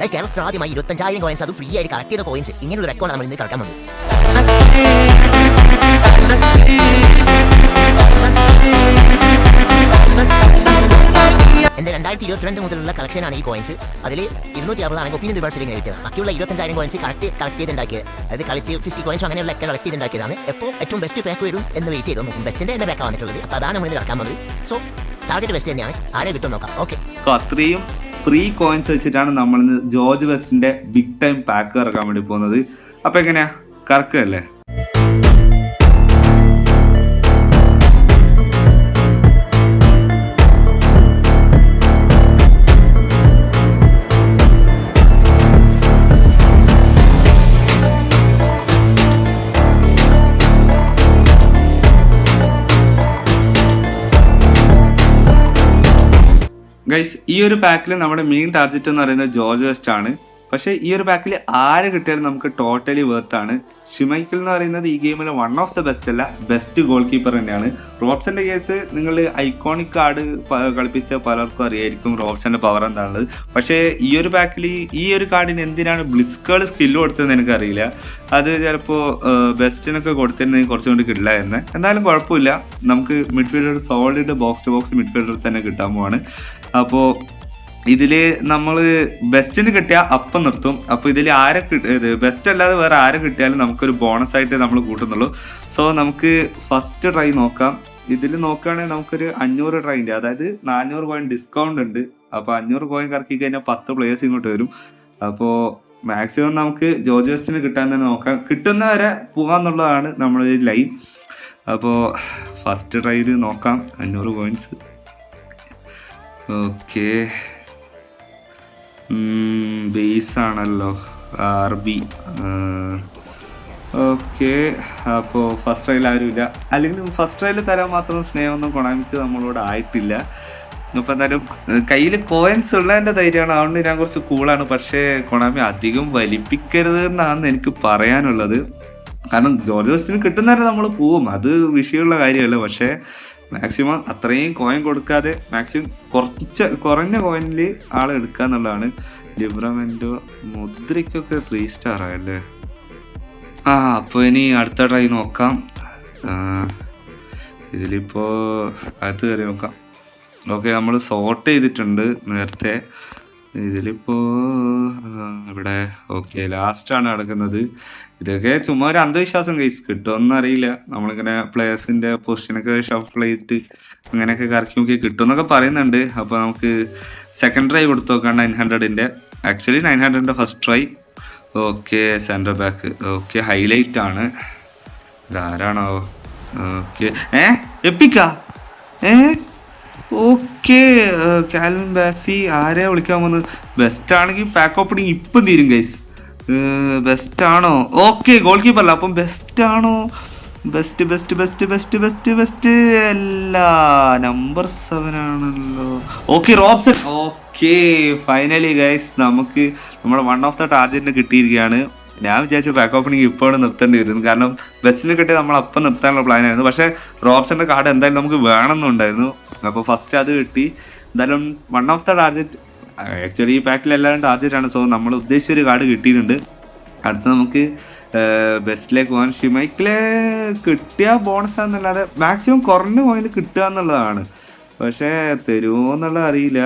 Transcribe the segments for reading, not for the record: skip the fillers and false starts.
കേരളത്തിൽ ആദ്യമായി 25,000 കോയിൻസ് അത് ഫ്രീ ആയിട്ട് കളക്ട് ചെയ്ത കോയിൻസ് ഇങ്ങനെയുള്ള റെക്കോർഡ് നമ്മൾ ഇന്ന് കളിക്കാൻ വന്നത്. എന്റെ 2022 മുതലുള്ള കളക്ഷനാണ് ഈ കോയിൻസ്. അതിൽ 260 ഒപ്പീനിയൻ റിവാർഡ്സ് കിട്ടിയത്. ബാക്കിയുള്ള 25,000 കോയിൻസ് കളക്ട് ചെയ്തുണ്ടാക്കിയത്, അതായത് കളിച്ച് 50 കോയിൻസ് അങ്ങനെയുള്ള ഒക്കെ കളക്ട് ചെയ്തുണ്ടാക്കിയതാണ്. എപ്പോൾ ഏറ്റവും ബെസ്റ്റ് പാക്ക് വരും എന്ന് വെയിറ്റ് ചെയ്തു നോക്കും. ബെസ്റ്റിന്റെ തന്നെ പാക്ക് വന്നിട്ടുള്ളത്. അപ്പോൾ അതാണ് നമ്മൾ കളിക്കാൻ വന്നത്. സോ ടാർഗറ്റ് ബെസ്റ്റ് തന്നെയാണ്, ആരെ കിട്ടും നോക്കാം. ഓക്കെ, സോ അത്രയും ഫ്രീ കോയിൻസ് വെച്ചിട്ടാണ് നമ്മൾ ജോർജ് വെസ്റ്റിന്റെ ബിഗ് ടൈം പാക്ക് ഇറക്കാൻ വേണ്ടി പോകുന്നത്. അപ്പൊ എങ്ങനെയാ, കറക്കല്ലേ? ഗൈസ്, ഈ ഒരു പാക്കിൽ നമ്മുടെ മെയിൻ ടാർഗറ്റ് എന്ന് പറയുന്നത് ജോർജ് വെസ്റ്റ് ആണ്. പക്ഷേ ഈ ഒരു പാക്കിൽ ആര് കിട്ടിയാലും നമുക്ക് ടോട്ടലി വേർത്താണ്. ഷിമൈക്കിൾ എന്ന് പറയുന്നത് ഈ ഗെയിമിൽ വൺ ഓഫ് ദ ബെസ്റ്റ് അല്ല, ബെസ്റ്റ് ഗോൾ കീപ്പർ തന്നെയാണ്. റോബ്സന്റെ കേസ് നിങ്ങൾ ഐക്കോണിക് കാർഡ് കളിപ്പിച്ച പലർക്കും അറിയായിരിക്കും റോബ്സന്റെ പവർ എന്താണുള്ളത്. പക്ഷേ ഈ ഒരു പാക്കിൽ ഈ ഒരു കാർഡിന് എന്തിനാണ് ബ്ലിറ്റ്സ്കേർഡ് സ്കില്ല് കൊടുത്തതെന്ന് എനിക്കറിയില്ല. അത് ചിലപ്പോൾ ബെസ്റ്റിനൊക്കെ കൊടുത്തിരുന്നെങ്കിൽ കുറച്ചും കൂടി കിട്ടില്ലായിരുന്നു. എന്തായാലും കുഴപ്പമില്ല, നമുക്ക് midfielder solid box to box midfielder തന്നെ കിട്ടാൻ പോവാണ്. അപ്പോൾ ഇതിൽ നമ്മൾ ബെസ്റ്റിന് കിട്ടിയാൽ അപ്പം നിർത്തും. അപ്പോൾ ഇതിൽ ആരെ ബെസ്റ്റ് അല്ലാതെ വേറെ ആരെ കിട്ടിയാലും നമുക്കൊരു ബോണസ് ആയിട്ട് നമ്മൾ കൂട്ടുന്നുള്ളൂ. സോ നമുക്ക് ഫസ്റ്റ് ട്രൈ നോക്കാം. ഇതിൽ നോക്കുകയാണെങ്കിൽ നമുക്കൊരു 500 ട്രൈൻ്റെ, അതായത് 400 കോയിൻ ഡിസ്കൗണ്ട് ഉണ്ട്. അപ്പോൾ 500 കോയിൻ കറക്കി കഴിഞ്ഞാൽ 10 പ്ലേയേഴ്സ് ഇങ്ങോട്ട് വരും. അപ്പോൾ മാക്സിമം നമുക്ക് ജോർജ് വെസ്റ്റിന് കിട്ടാൻ തന്നെ നോക്കാം. കിട്ടുന്നവരെ പോകാമെന്നുള്ളതാണ് നമ്മളൊരു ലൈൻ. അപ്പോൾ ഫസ്റ്റ് ട്രൈയിൽ നോക്കാം 500 കോയിൻസ്. ഓക്കെ, ബേസ് ആണല്ലോ RB. ഓക്കെ, അപ്പോൾ ഫസ്റ്റ് ട്രയൽ ആരുമില്ല. അല്ലെങ്കിൽ ഫസ്റ്റ് ട്രയൽ തരാൻ മാത്രം സ്നേഹമൊന്നും കൊണാമിക്ക് നമ്മളോട് ആയിട്ടില്ല. അപ്പോൾ എന്തായാലും കയ്യിൽ കോയിൻസ് ഉള്ളതിൻ്റെ ധൈര്യമാണ്, അതുകൊണ്ട് ഞാൻ കുറച്ച് കൂളാണ്. പക്ഷേ കൊണാമി അധികം വലിപ്പിക്കരുത് എന്നാണ് എനിക്ക് പറയാനുള്ളത്. കാരണം ജോർജ് വെസ്റ്റിന് കിട്ടുന്നവരെ നമ്മൾ പോവും, അത് വിഷയമുള്ള കാര്യമല്ല. പക്ഷേ മാക്സിമം അത്രയും കോയിൻ കൊടുക്കാതെ മാക്സിമം കുറഞ്ഞ കോയിനിൽ ആളെ എടുക്കുക എന്നുള്ളതാണ്. ലിബ്രമെൻറ്റോ മുദ്രയ്ക്കൊക്കെ 3 സ്റ്റാർ ആയല്ലേ. അപ്പോൾ ഇനി അടുത്ത ട്രൈ നോക്കാം. ഇതിലിപ്പോൾ അത് കയറി നോക്കാം. ഓക്കെ, നമ്മൾ സോർട്ട് ചെയ്തിട്ടുണ്ട് നേരത്തെ. ഇതിലിപ്പോൾ ഇവിടെ ഓക്കെ ലാസ്റ്റാണ് നടക്കുന്നത്. ഇതൊക്കെ ചുമ്മാ ഒരു അന്ധവിശ്വാസം കേസ്, കിട്ടുമെന്ന് അറിയില്ല. നമ്മളിങ്ങനെ പ്ലേയേഴ്സിൻ്റെ പൊസിഷനൊക്കെ ഷഫിൾ ചെയ്തിട്ട് അങ്ങനെയൊക്കെ കറക്കി നോക്കി കിട്ടുമെന്നൊക്കെ പറയുന്നുണ്ട്. അപ്പോൾ നമുക്ക് സെക്കൻഡ് ട്രൈ കൊടുത്തു നോക്കാം 900ൻ്റെ. ആക്ച്വലി 900ൻ്റെ first try. Okay, center back. Okay, highlight ആണ്. ഇതാരാണോ? ഓക്കെ, എപ്പിക്കാ? Okay, Calvin Bassey. ആരെയാ വിളിക്കാൻ പോകുന്നത്? ബെസ്റ്റ് ആണെങ്കിൽ പാക്ക് ഓപ്പണിങ് ഇപ്പം തീരും ഗൈസ്. ബെസ്റ്റ് ആണോ? ഓക്കെ, ഗോൾ കീപ്പർ അല്ല, അപ്പം ബെസ്റ്റ് ആണോ? Best best best best best best അല്ല, നമ്പർ 7 ആണല്ലോ. Okay, Robson. Okay, finally guys നമുക്ക് നമ്മുടെ വൺ ഓഫ് ദ ടാർഗറ്റിന് കിട്ടിയിരിക്കുകയാണ്. ഞാൻ വിചാരിച്ചു പാക്ക് ഓപ്പണിങ് ഇപ്പോഴും നിർത്തേണ്ടി വരുന്നു, കാരണം ബെസ്റ്റിന് കിട്ടി നമ്മൾ അപ്പം നിർത്താനുള്ള പ്ലാനായിരുന്നു. പക്ഷേ റോബ്സന്റെ കാർഡ് എന്തായാലും നമുക്ക് വേണമെന്നുണ്ടായിരുന്നു. അപ്പോൾ ഫസ്റ്റ് അത് കിട്ടി. എന്തായാലും one of the target, actually ഈ പാക്കിൽ എല്ലാവരും ടാർഗറ്റാണ്. സോ നമ്മൾ ഉദ്ദേശിച്ചൊരു കാർഡ് കിട്ടിയിട്ടുണ്ട്. അടുത്ത് നമുക്ക് ബെസ്റ്റിലേക്ക് പോകാൻ. ഷിമൈക്കിലെ കിട്ടിയ ബോണസ് എന്നല്ലാതെ മാക്സിമം കുറഞ്ഞ പോയിന്റ് കിട്ടുക എന്നുള്ളതാണ്. പക്ഷേ തരുമോ എന്നുള്ളത് അറിയില്ല.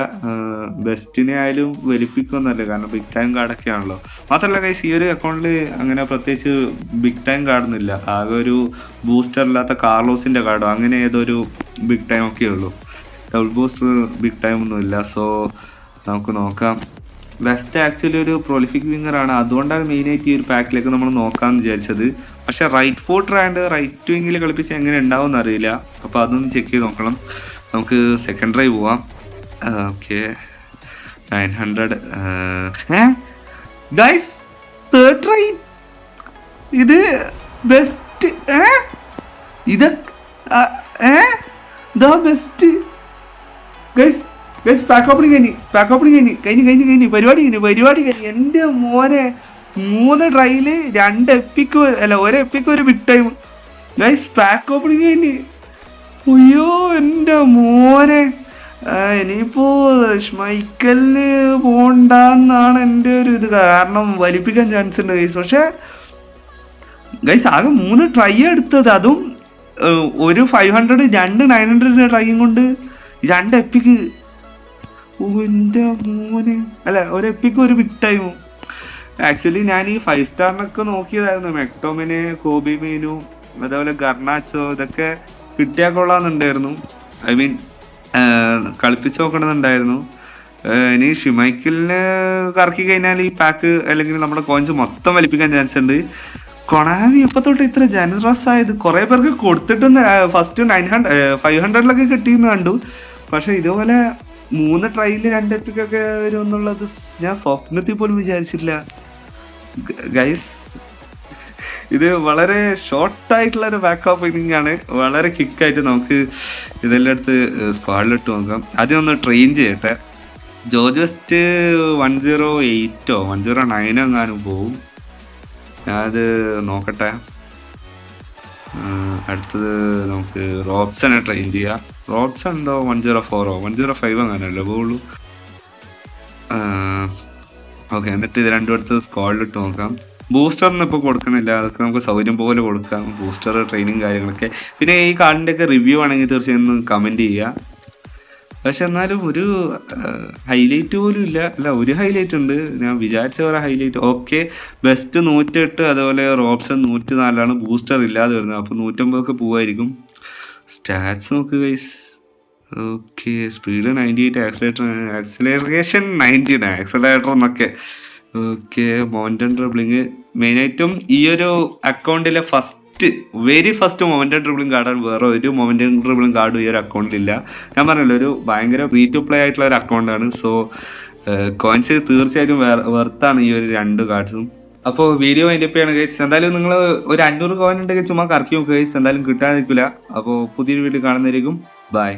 ബെസ്റ്റിനെ ആയാലും വലിപ്പിക്കുമെന്നല്ല, കാരണം ബിഗ് ടൈം കാർഡൊക്കെ ആണല്ലോ. മാത്രമല്ല ഗൈസ്, ഈ ഒരു അക്കൗണ്ടിൽ അങ്ങനെ പ്രത്യേകിച്ച് ബിഗ് ടൈം കാർഡൊന്നുമില്ല. ആകെ ഒരു ബൂസ്റ്റർ ഇല്ലാത്ത കാർലോസിൻ്റെ കാർഡോ അങ്ങനെ ഏതൊരു ബിഗ് ടൈം ഒക്കെ ഉള്ളൂ. ഡബിൾ ബൂസ്റ്റർ ബിഗ് ടൈം ഒന്നുമില്ല. സോ നമുക്ക് നോക്കാം. ബെസ്റ്റ് ആക്ച്വലി ഒരു പ്രൊലിഫിക് വിങ്ങറാണ്, അതുകൊണ്ടാണ് മെയിനായിട്ട് ഈ ഒരു പാക്കിലേക്ക് നമ്മൾ നോക്കാമെന്ന് വിചാരിച്ചത്. പക്ഷേ റൈറ്റ് ഫൂട്ടർ ആൻഡ് റൈറ്റ് വിങ്ങിൽ കളിപ്പിച്ച് എങ്ങനെ ഉണ്ടാവും എന്നറിയില്ല. അപ്പോൾ അതൊന്ന് ചെക്ക് ചെയ്ത് നോക്കണം. നമുക്ക് സെക്കൻഡ് ട്രൈ പോവാം. ഓക്കെ, 900. Guys, third try. ഇത് ബെസ്റ്റ്. ഇത് best guys. Guys, pack opening കഴിഞ്ഞ് പരിപാടി കഴിഞ്ഞ്. എൻ്റെ മോനെ 3 ട്രൈയിൽ 2 എപ്പിക്ക് അല്ല 1 എപ്പിക്ക് ഒരു big time. Guys, pack opening കഴിഞ്ഞ്. അയ്യോ എൻ്റെ മോനെ, ഇനിയിപ്പോ ഷ്മൈക്കലിന് പോണ്ടെന്നാണ് എൻ്റെ ഒരു ഇത്, കാരണം വലിപ്പിക്കാൻ ചാൻസ് ഉണ്ട് ഗൈസ്. പക്ഷെ ഗൈസ് ആകെ 3 ട്രൈ എടുത്തത്, അതും ഒരു 500 2 900 ട്രൈയും കൊണ്ട് 2 എപ്പിക്ക്. എൻ്റെ മോനെ, അല്ല ഒരു എപ്പിക്ക് ഒരു ബിഗ് ടൈമും. ആക്ച്വലി ഞാൻ ഈ 5 സ്റ്റാറിനൊക്കെ നോക്കിയതായിരുന്നു, മെക്ടോമിന്, കോബി മീനു, അതേപോലെ ഗർണാച്ചോ, ഇതൊക്കെ കിട്ടിയാൽ കൊള്ളാമെന്നുണ്ടായിരുന്നു. I mean കളിപ്പിച്ച് നോക്കണമെന്നുണ്ടായിരുന്നു. ഇനി ഷിമൈക്കിളിന് കറക്കി കഴിഞ്ഞാൽ ഈ പാക്ക് അല്ലെങ്കിൽ നമ്മുടെ കോയിൻസ് മൊത്തം വലിപ്പിക്കാൻ ചാൻസ് ഉണ്ട്. കൊണാമി എപ്പോൾ തൊട്ട് ഇത്ര ജനറസ് ആയത്? കുറേ പേർക്ക് കൊടുത്തിട്ടൊന്ന് ഫസ്റ്റ് 500 കിട്ടിയെന്ന് കണ്ടു. പക്ഷെ ഇതുപോലെ 3 ട്രൈയിൽ 2 എപ്പിക്കൊക്കെ വരും എന്നുള്ളത് ഞാൻ സ്വപ്നത്തിൽ പോലും വിചാരിച്ചില്ല ഗൈസ്. ഇത് വളരെ ഷോർട്ടായിട്ടുള്ള ഒരു ബാക്ക് ഓപ്പണിംഗ് ആണ്. വളരെ ക്വിക്കായിട്ട് നമുക്ക് ഇതെല്ലാം എടുത്ത് സ്ക്വാഡിലിട്ട് നോക്കാം. ആദ്യം ഒന്ന് ട്രെയിൻ ചെയ്യട്ടെ. ജോർജ് വെസ്റ്റ് 108 109 എങ്ങാനും പോവും. ഞാനത് നോക്കട്ടെ. അടുത്തത് നമുക്ക് റോബ്സനെ ട്രെയിൻ ചെയ്യാം. റോബ്സൺ എന്തോ 104 105 അങ്ങനെയല്ലേ പോവുള്ളൂ. ഓക്കെ, എന്നിട്ട് ഇത് രണ്ടും അടുത്ത് സ്ക്വാഡിലിട്ട് നോക്കാം. ബൂസ്റ്ററിന് ഇപ്പോൾ കൊടുക്കുന്നില്ല, അതൊക്കെ നമുക്ക് സൗകര്യം പോലെ കൊടുക്കാം. ബൂസ്റ്റർ ട്രെയിനിങ് കാര്യങ്ങളൊക്കെ. പിന്നെ ഈ കാർഡിൻ്റെയൊക്കെ റിവ്യൂ ആണെങ്കിൽ തീർച്ചയായും ഒന്ന് കമൻറ്റ് ചെയ്യുക. പക്ഷെ എന്നാലും ഒരു ഹൈലൈറ്റ് പോലും ഇല്ല. അല്ല, ഒരു ഹൈലൈറ്റ് ഉണ്ട്, ഞാൻ വിചാരിച്ച പോലെ ഹൈലൈറ്റ്. ഓക്കെ, ബെസ്റ്റ് 108, അതുപോലെ റോബ്സൺ 104 ബൂസ്റ്റർ ഇല്ലാതെ വരുന്നത്. അപ്പോൾ 150 പോവായിരിക്കും. സ്റ്റാറ്റ്സ് നോക്ക് guys. Okay, speed 98, acceleration 90, accelerator എന്നൊക്കെ. ഓക്കെ, മൗണ്ടൻ ഡ്രിബ്ലിങ് മെയിനായിട്ടും ഈ ഒരു അക്കൗണ്ടിലെ വെരി ഫസ്റ്റ് മൊമെന്റം ഡ്രിബ്ലിംഗ് കാർഡാണ്. വേറെ ഒരു മൊമെന്റം ഡ്രിബ്ലിംഗ് കാർഡും ഈ ഒരു അക്കൗണ്ടിലില്ല. ഞാൻ പറഞ്ഞല്ലോ, ഒരു ഭയങ്കര ഫ്രീ ടു പ്ലേ ആയിട്ടുള്ള ഒരു അക്കൗണ്ടാണ്. സോ കോയിൻസ് തീർച്ചയായിട്ടും വെർത്താണ് ഈ ഒരു 2 കാർഡ്സും. അപ്പോൾ വീഡിയോ അതിൻ്റെ ഒക്കെയാണ് ഗൈസ്. എന്തായാലും നിങ്ങൾ ഒരു 500 കോയിൻ ഉണ്ടെങ്കിൽ ചുമ്മാ കറക്കി നോക്കുക ഗൈസ്, എന്തായാലും കിട്ടാതിരിക്കില്ല. അപ്പോൾ പുതിയൊരു വീഡിയോ കാണുന്നതായിരിക്കും. ബൈ.